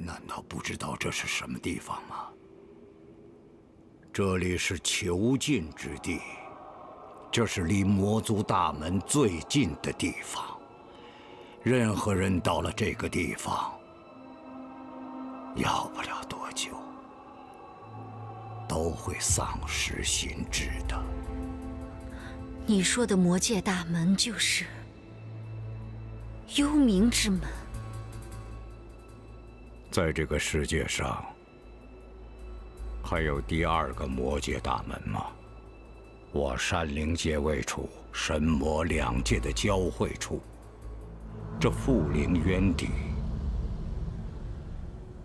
难道不知道这是什么地方吗？这里是囚禁之地，这是离魔族大门最近的地方。任何人到了这个地方，要不了多久，都会丧失心智的。你说的魔界大门就是幽冥之门。在这个世界上，还有第二个魔界大门吗？我山灵界位处，神魔两界的交汇处，这附灵渊地，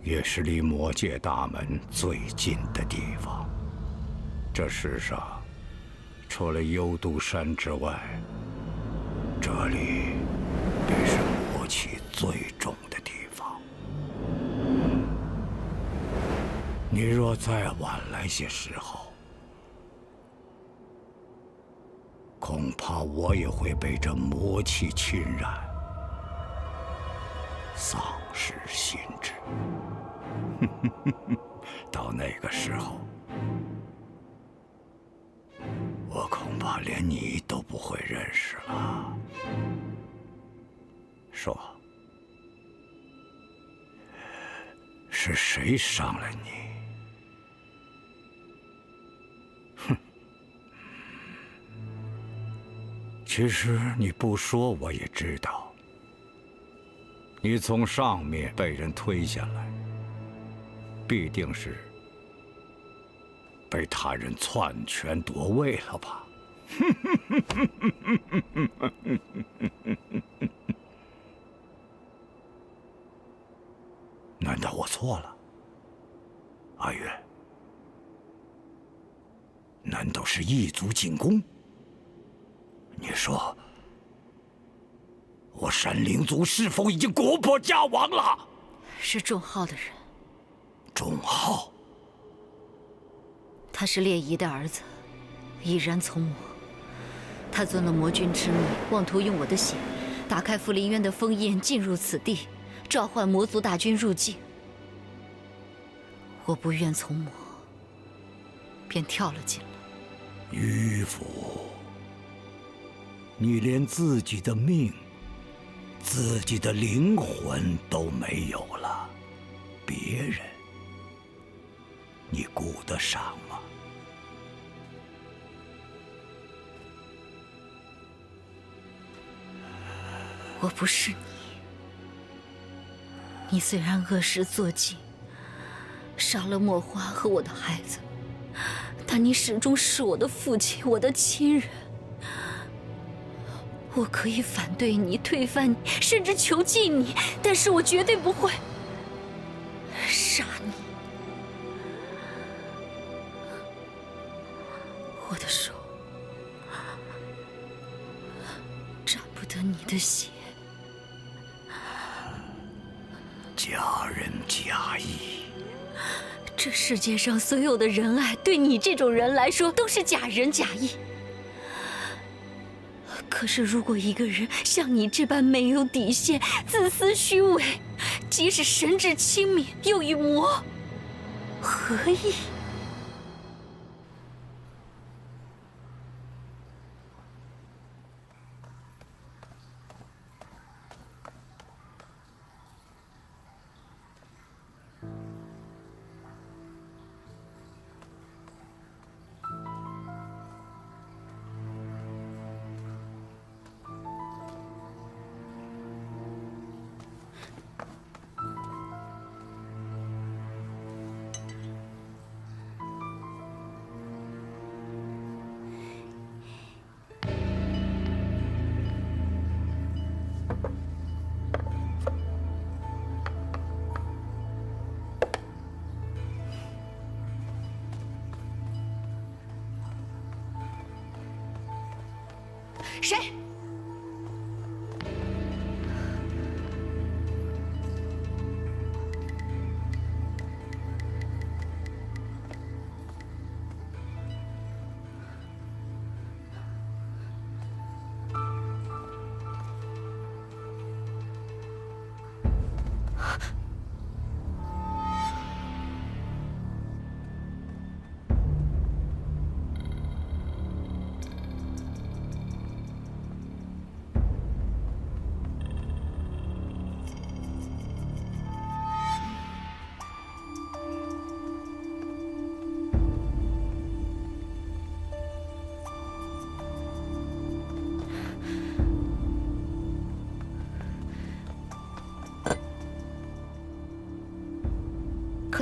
也是离魔界大门最近的地方。这世上，除了幽都山之外，这里便是魔气最重的地方。你若再晚来些时候，恐怕我也会被这魔气侵染，丧失心智。到那个时候，我恐怕连你都不会认识了。说，是谁伤了你？其实你不说我也知道，你从上面被人推下来，必定是被他人篡权夺位了吧？难道我错了，阿月？难道是异族进攻？你说，我山灵族是否已经国破家亡了？是仲浩的人。仲浩，他是烈夷的儿子，已然从魔。他遵了魔君之命，妄图用我的血打开福林渊的封印，进入此地，召唤魔族大军入境。我不愿从魔，便跳了进来。迂腐！你连自己的命、自己的灵魂都没有了，别人你顾得上吗？我不是你。你虽然恶事做尽，杀了墨花和我的孩子，但你始终是我的父亲，我的亲人。我可以反对你、推翻你，甚至囚禁你，但是我绝对不会杀你。我的手沾不得你的血。假仁假义。这世界上所有的仁爱，对你这种人来说都是假仁假义。可是，如果一个人像你这般没有底线、自私虚伪，即使神智清明，又与魔何异？谁？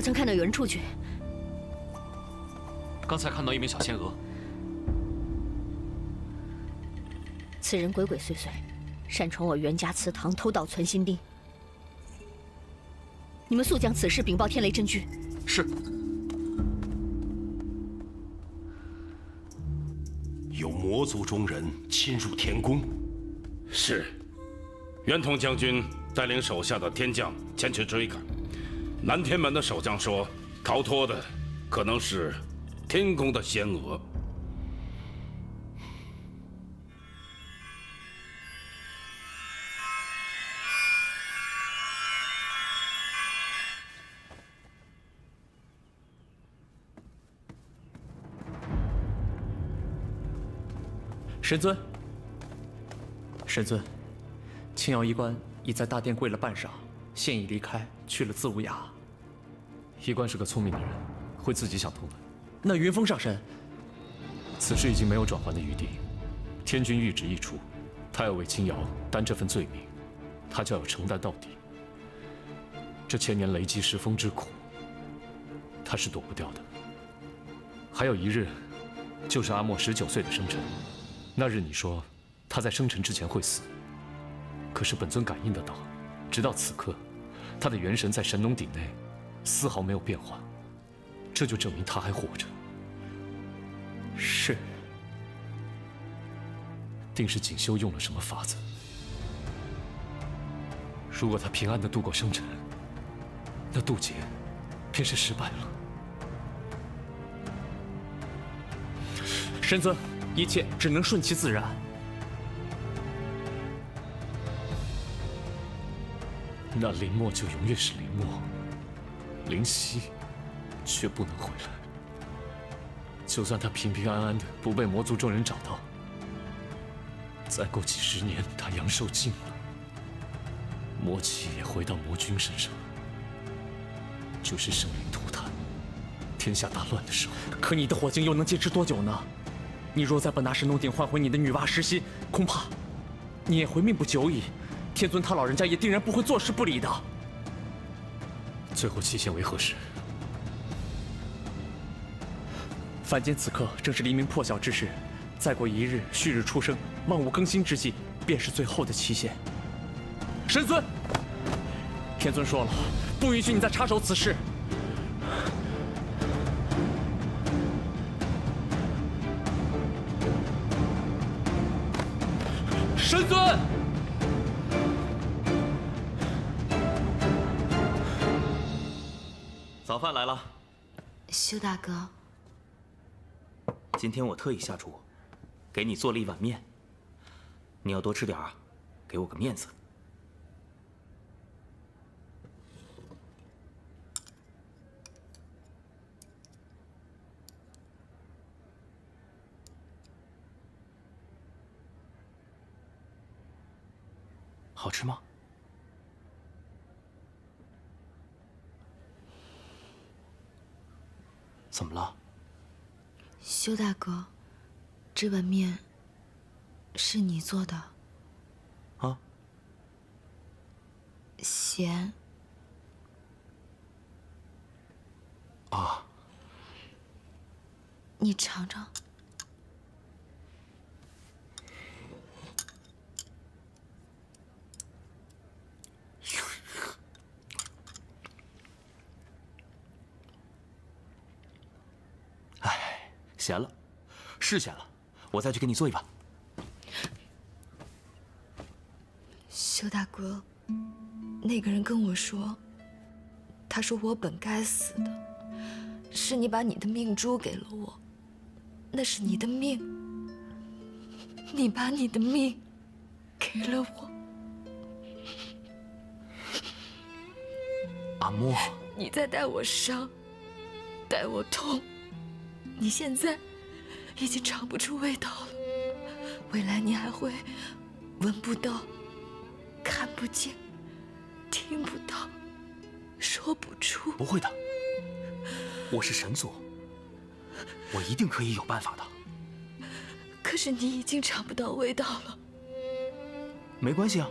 可曾看到有人出去？刚才看到一名小仙娥。此人鬼鬼祟祟，擅闯我袁家祠堂，偷盗存心钉。你们速将此事禀报天雷真君。是。有魔族中人侵入天宫。是，袁统将军带领手下的天将前去追赶。南天门的守将说，逃脱的可能是天宫的仙娥。神尊，神尊，青瑶医官已在大殿跪了半晌，现已离开，去了自无崖。医官是个聪明的人，会自己想通的。那云峰上神，此事已经没有转圜的余地。天君谕旨一出，他要为青瑶担这份罪名，他就要承担到底。这千年雷击石峰之苦，他是躲不掉的。还有一日，就是阿莫19岁的生辰。那日你说他在生辰之前会死，可是本尊感应得到，直到此刻，他的元神在神农鼎内丝毫没有变化，这就证明他还活着。是，定是锦绣用了什么法子。如果他平安地度过生辰，那渡劫便是失败了。神尊，一切只能顺其自然。那林墨就永远是林墨，林夕却不能回来。就算他平平安安的不被魔族众人找到，再过几十年他阳寿尽了，魔气也回到魔君身上，就是生灵涂炭、天下大乱的时候。可你的火境又能坚持多久呢？你若再不拿神农鼎换回你的女娲石心，恐怕你也会命不久矣。天尊他老人家也定然不会坐视不理的。最后期限为何时？凡间此刻正是黎明破晓之时，再过一日，旭日初升，万物更新之际，便是最后的期限。神尊，天尊说了，不允许你再插手此事。神尊，早饭来了。修大哥，今天我特意下厨，给你做了一碗面。你要多吃点儿，给我个面子。好吃吗？怎么了？修大哥，这碗面是你做的？啊？咸。啊。你尝尝。咸了，是咸了，我再去给你做一碗。修大哥，那个人跟我说，他说我本该死的，是你把你的命珠给了我，那是你的命，你把你的命给了我。阿莫，你在带我伤，带我痛。你现在已经尝不出味道了，未来你还会闻不到、看不见、听不到、说不出。不会的，我是神族，我一定可以有办法的。可是你已经尝不到味道了。没关系啊，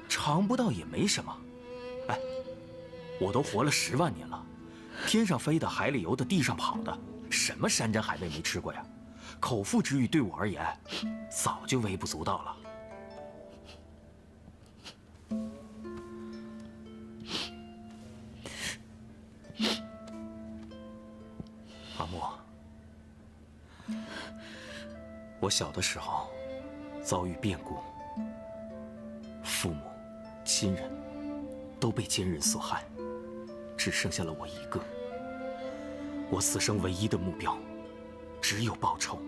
尝不到也没什么。哎，我都活了10万年了，天上飞的，海里游的，地上跑的，什么山珍海味没吃过呀？口腹之欲对我而言，早就微不足道了。阿莫，我小的时候遭遇变故，父母、亲人都被奸人所害，只剩下了我一个。我此生唯一的目标，只有报仇，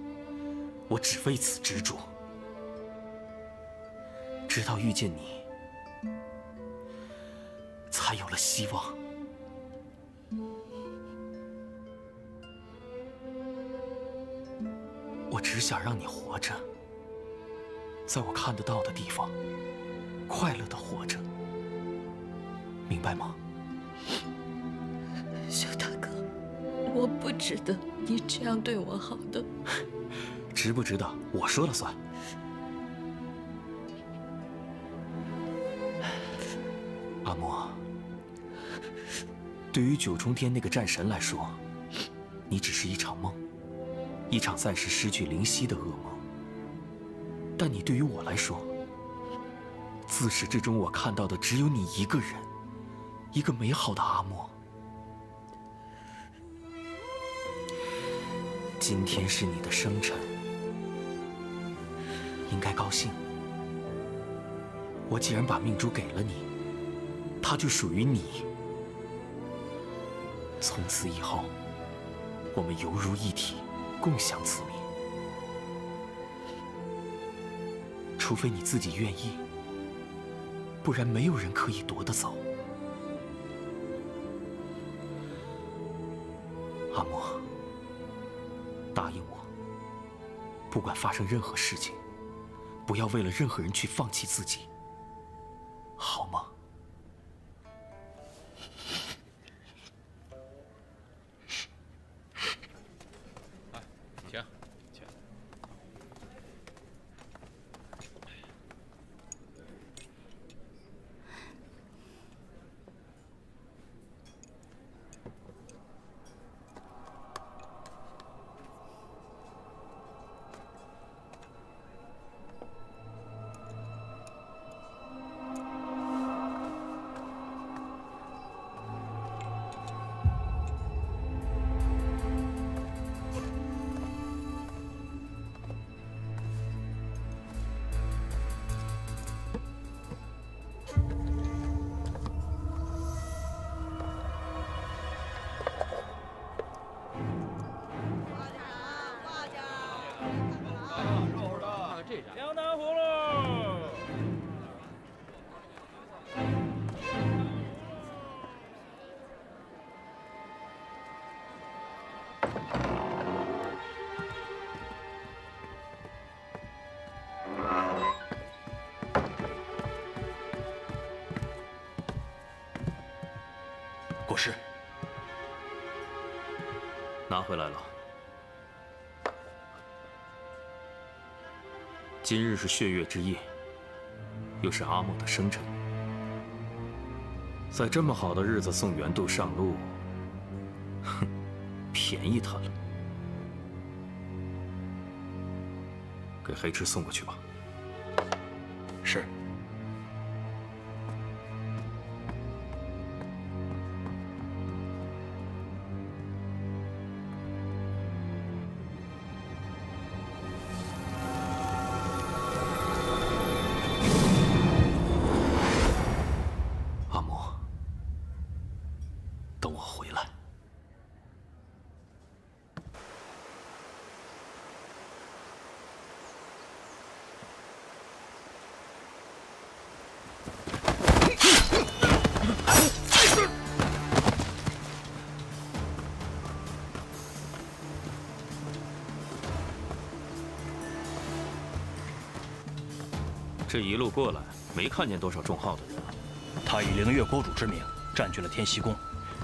我只为此执着。直到遇见你，才有了希望。我只想让你活着，在我看得到的地方，快乐的活着，明白吗？修大哥，我不值得你这样对我好的。值不值得，我说了算。阿莫，对于九重天那个战神来说，你只是一场梦，一场暂时失去灵犀的噩梦。但你对于我来说，自始至终我看到的只有你一个人，一个美好的阿莫。今天是你的生辰，应该高兴。我既然把命珠给了你，它就属于你。从此以后，我们犹如一体，共享此命。除非你自己愿意，不然没有人可以夺得走。阿莫，答应我，不管发生任何事情，不要为了任何人去放弃自己，好吗？请。两打葫芦。国师，拿回来了。今日是血月之夜，又是阿莫的生辰，在这么好的日子送元度上路，哼，便宜他了。给黑池送过去吧。是。阿莫，等我回来。这一路过来，没看见多少重号的人啊。他以灵月国主之名占据了天息宫，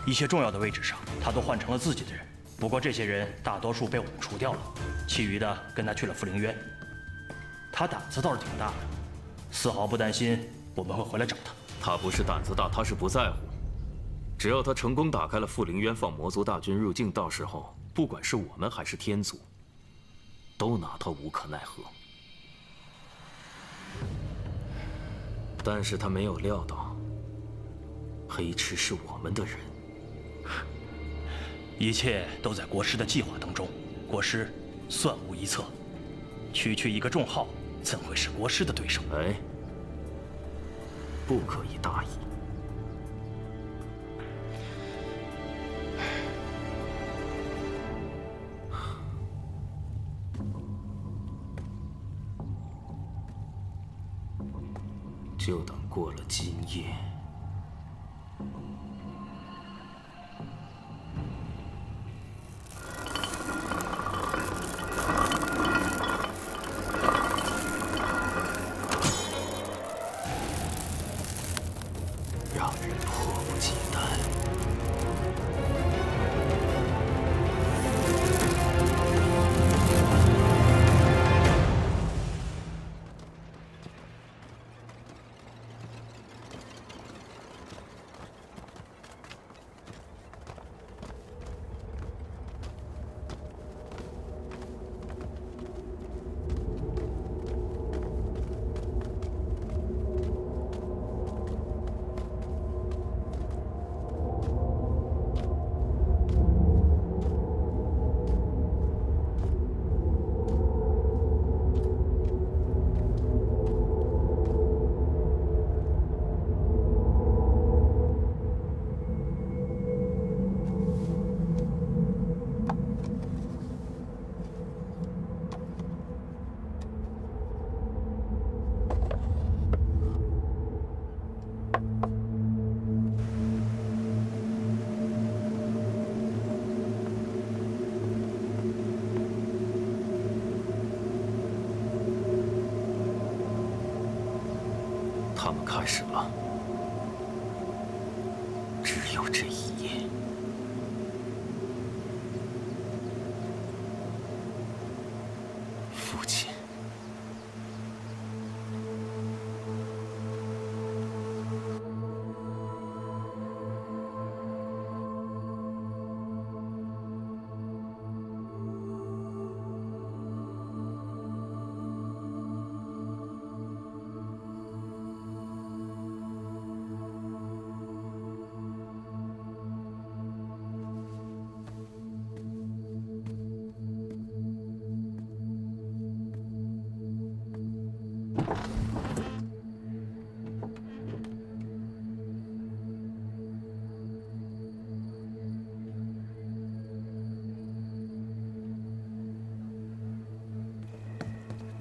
一些重要的位置上，他都换成了自己的人。不过这些人大多数被我们除掉了，其余的跟他去了傅灵渊。他胆子倒是挺大的，丝毫不担心我们会回来找他。他不是胆子大，他是不在乎。只要他成功打开了傅凌渊放魔族大军入境，到时候不管是我们还是天族，都拿他无可奈何。但是他没有料到，黑池是我们的人。一切都在国师的计划当中，国师算无一策。区区一个众号，怎会是国师的对手？哎，不可以大意。就等过了今夜，让人迫不及待。他们开始了，只有这一夜。父亲，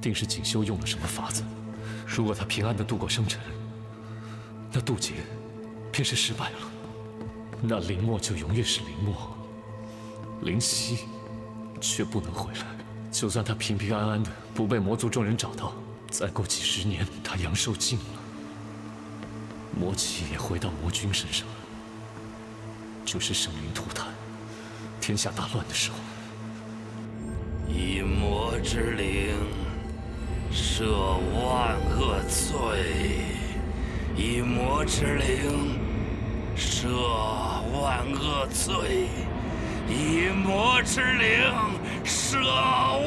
定是锦绣用了什么法子。如果他平安地度过生辰，那渡劫便是失败了，那林墨就永远是林墨，灵犀却不能回来。就算他平平安安的不被魔族众人找到，再过几十年，他阳寿尽了，魔气也回到魔君身上，就是生灵涂炭、天下大乱的时候。以魔之灵赦万恶罪，以魔之灵赦万恶罪，以魔之灵赦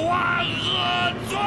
万恶罪。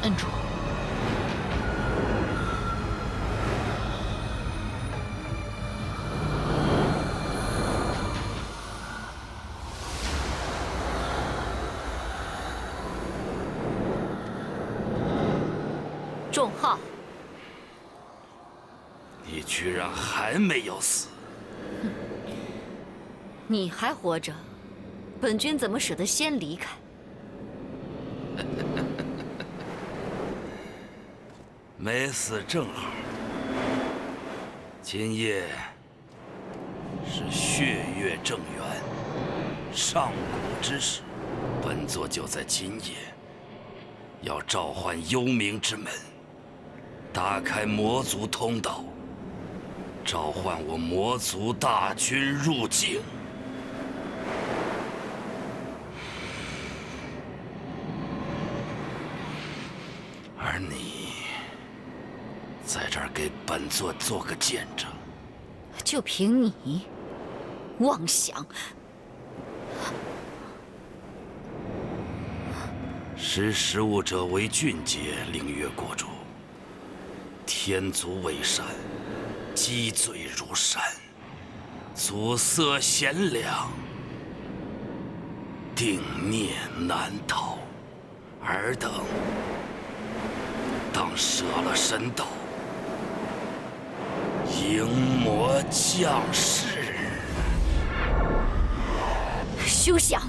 摁住。仲浩，你居然还没有死！你还活着，本君怎么舍得先离开？没死正好。今夜是血月正圆，上古之时，本座就在今夜要召唤幽冥之门，打开魔族通道，召唤我魔族大军入境。而你在这儿给本座做个见证。就凭你，妄想！识时务者为俊杰，灵月国主。天族为善，积罪如山，阻塞贤良，定孽难逃。尔等当舍了身道，迎魔降世。休想！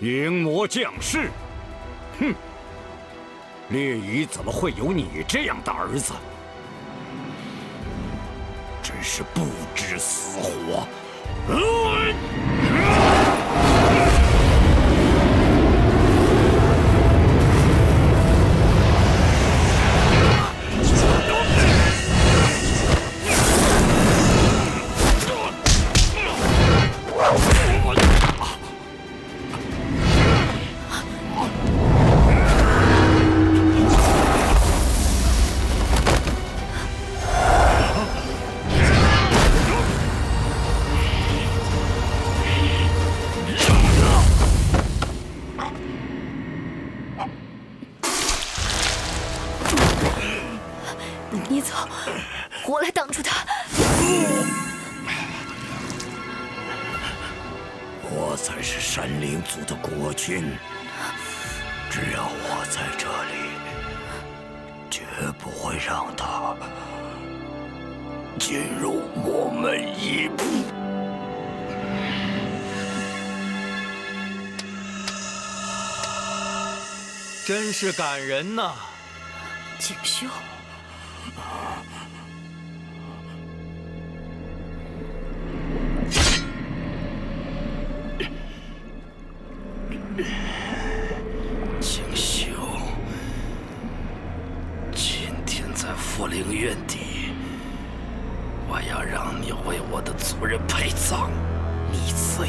迎魔降世，哼！烈乙怎么会有你这样的儿子？真是不知死活！你走，我来挡住他。我才是山灵族的国君，只要我在这里，绝不会让他进入我们一步。真是感人呐！景修。景修，今天在富灵院邸，我要让你为我的族人陪葬，逆贼！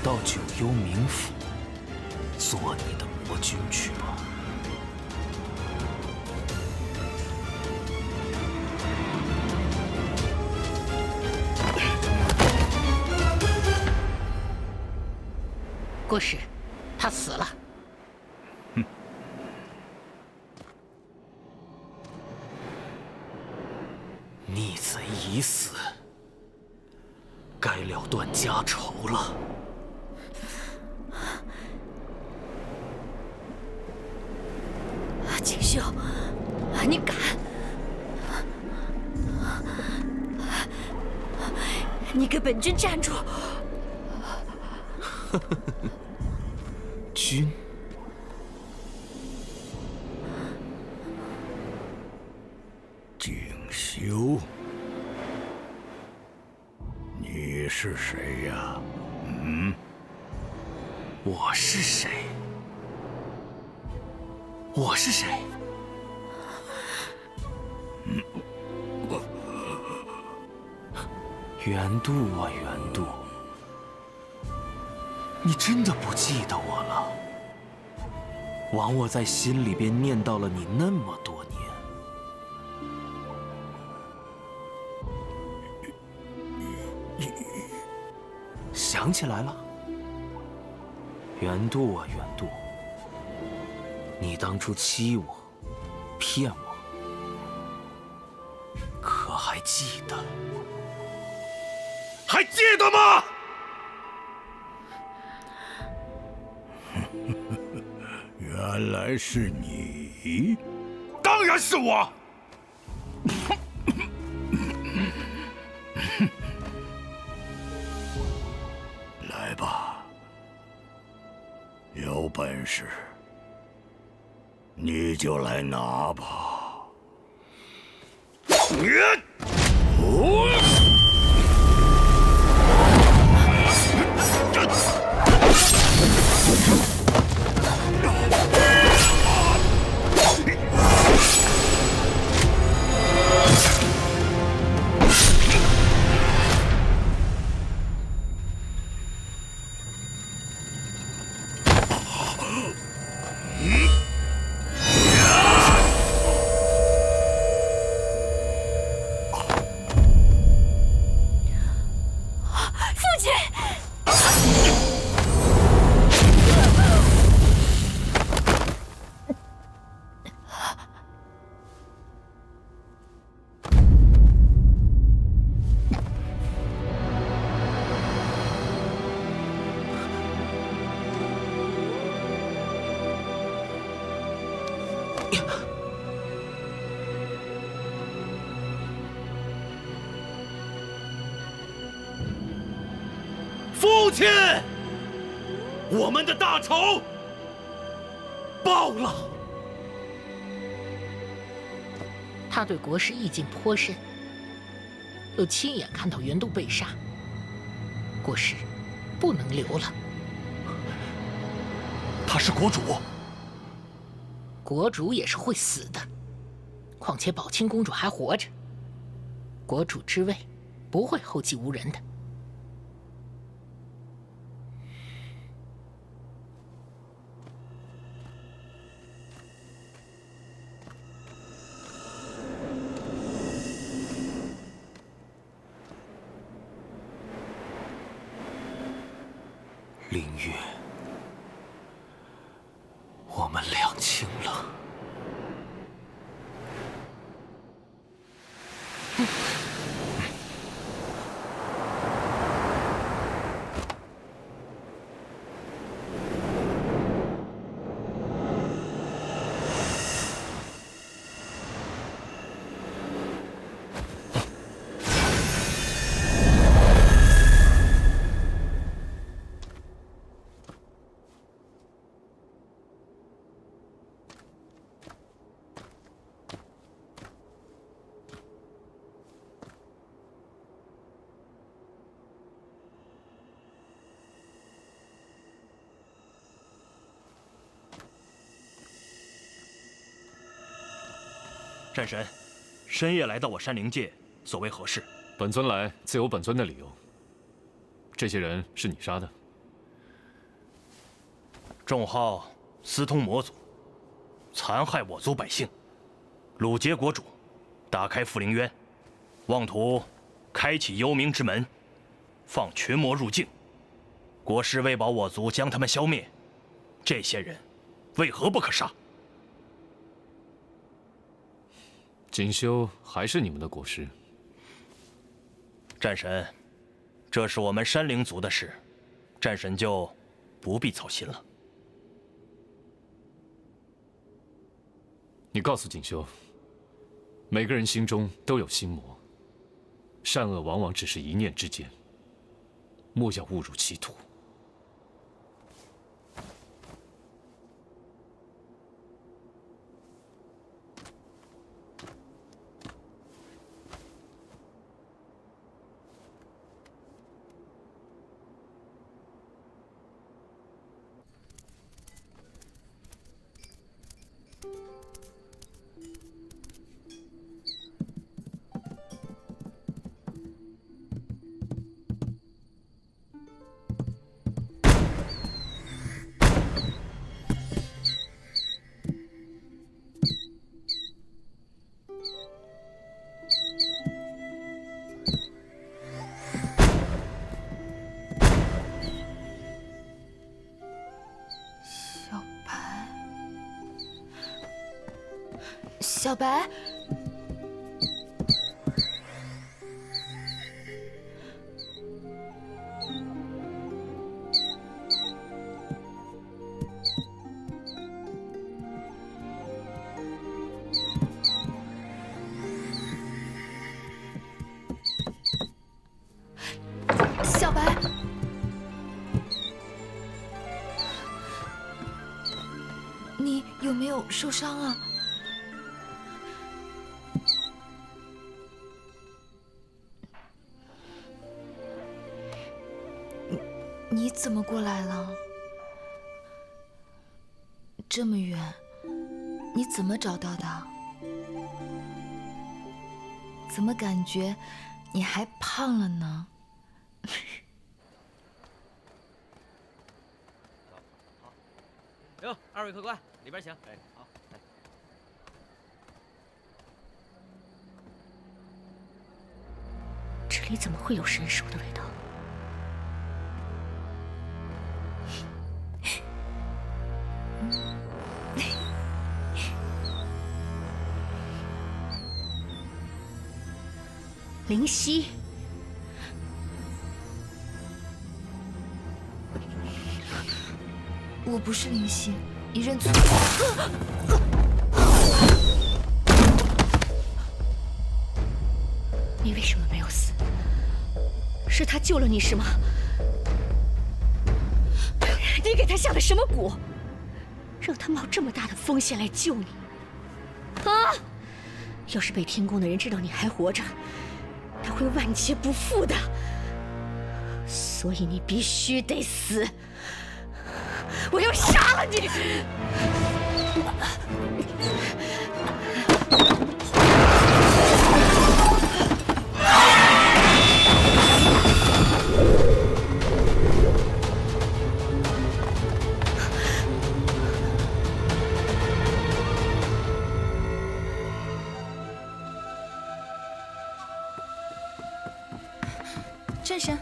到九幽冥府做你的魔君去吧。国师，他死了。逆贼已死，该了断家仇了。锦绣，你敢！你给本君站住！君，锦绣，你是谁呀？我是谁？我是谁？元度啊，元度，你真的不记得我了？枉我在心里边念叨了你那么多年。想起来了？元度啊，元度，你当初欺我、骗我，可还记得？还记得吗？原来是你，当然是我。来吧，有本事你就来拿吧。父亲，我们的大仇报了。他对国师意境颇深，又亲眼看到元度被杀，国师不能留了。他是国主，国主也是会死的，况且宝清公主还活着，国主之位不会后继无人的。凌月，我们两清了。战神，深夜来到我山灵界，所为何事？本尊来自有本尊的理由。这些人是你杀的？众号私通魔族，残害我族百姓，掳劫国主，打开傅灵渊，妄图开启幽冥之门，放群魔入境，国师为保我族，将他们消灭。这些人为何不可杀？锦绣还是你们的国师。战神，这是我们山灵族的事，战神就不必操心了。你告诉锦绣，每个人心中都有心魔，善恶往往只是一念之间，莫要误入歧途。小白，小白，你有没有受伤啊？你怎么过来了？这么远，你怎么找到的？怎么感觉你还胖了呢？哟，二位客官，里边请。哎，好。哎，这里怎么会有神兽的味道？灵犀，我不是灵犀，你认错。你为什么没有死？是他救了你是吗？你给他下的什么蛊，让他冒这么大的风险来救你？啊！要是被天宫的人知道你还活着，他会万劫不复的。所以你必须得死！我要杀了你！战神，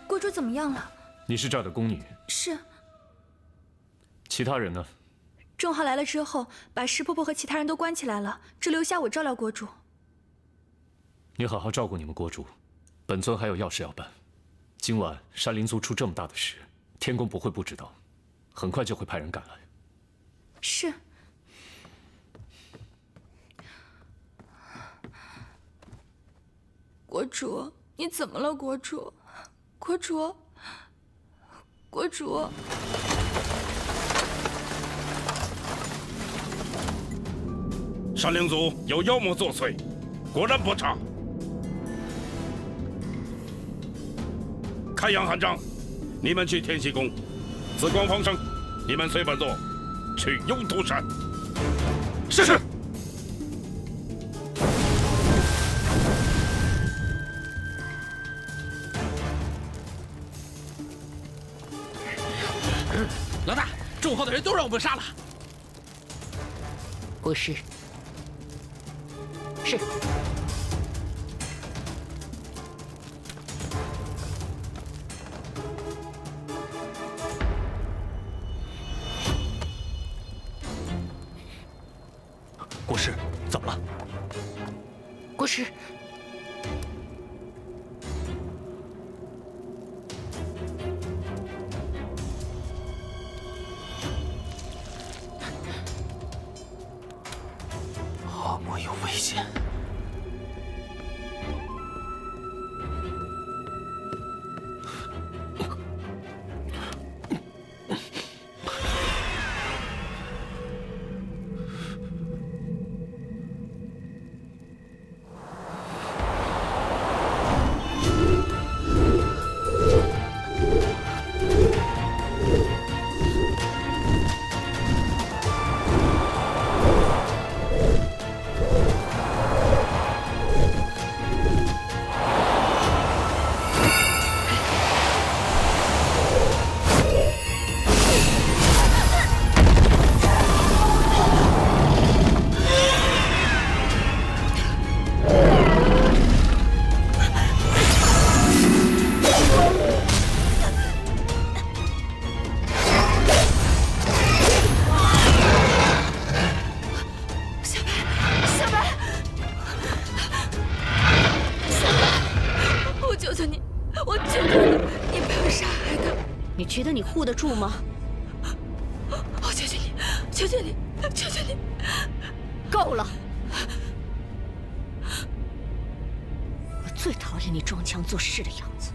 国主怎么样了？你是这儿的宫女？是。其他人呢？郑浩来了之后，把石婆婆和其他人都关起来了，只留下我照料国主。你好好照顾你们国主，本尊还有要事要办。今晚山灵族出这么大的事，天宫不会不知道，很快就会派人赶来。是。国主，你怎么了？国主，国主，国主。山灵族有妖魔作祟，果然不差。开阳汉章，你们去天锡宫；紫光方生，你们随本座去幽都山。是。老大，众后的人都让我们杀了。国师。是。时。阿嬷有危险。你觉得你护得住吗？我求求你，求求你，求求你！够了！我最讨厌你装腔作势的样子。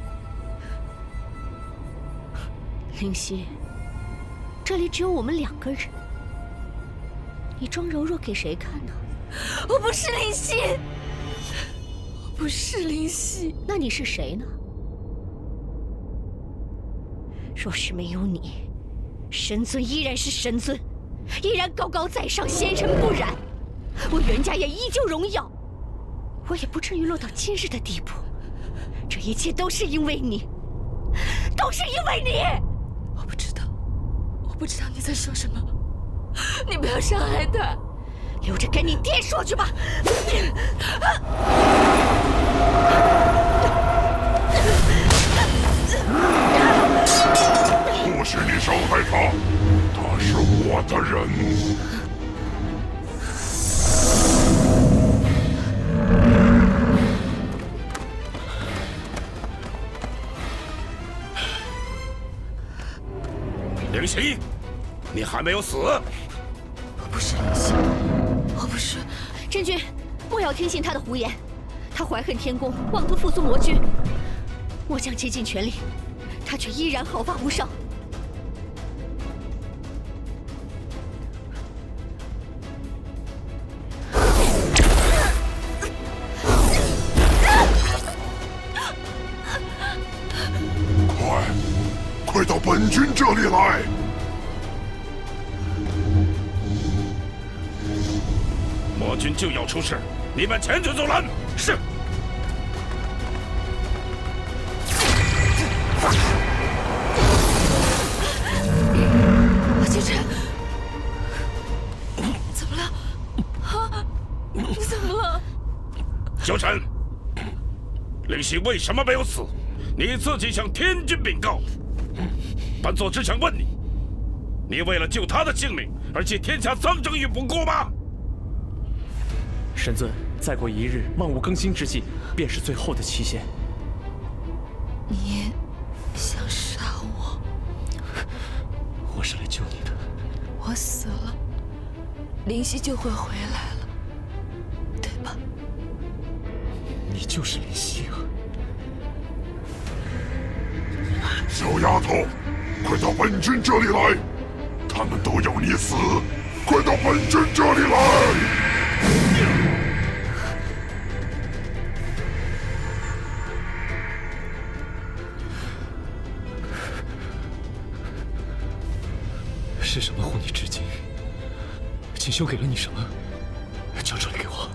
灵犀，这里只有我们2个人，你装柔弱给谁看呢？我不是灵犀，我不是灵犀。那你是谁呢？若是没有你，神尊依然是神尊，依然高高在上，仙人不染。我袁家也依旧荣耀，我也不至于落到今日的地步。这一切都是因为你，都是因为你。我不知道，我不知道你在说什么。你不要伤害他，留着跟你爹说去吧。不许你伤害他，他是我的人。灵犀，你还没有死。我不是灵犀，我不是。真君，不要听信他的胡言，他怀恨天宫，妄图复苏魔君。我将竭尽全力，他却依然毫发无伤。快到本君这里来！魔君就要出事，你们前去阻拦。是。王清晨，怎么了？啊，你怎么了？九晨，灵犀为什么没有死？你自己向天君禀告。本座只想问你，你为了救他的性命而弃天下苍生于不顾吗？神尊，再过1日，万物更新之际，便是最后的期限。你想杀我？我是来救你的。我死了，灵犀就会回来了，对吧？你就是灵犀啊！小丫头，快到本君这里来！他们都要你死！快到本君这里来！是什么护你至今？锦绣给了你什么？交出来给我！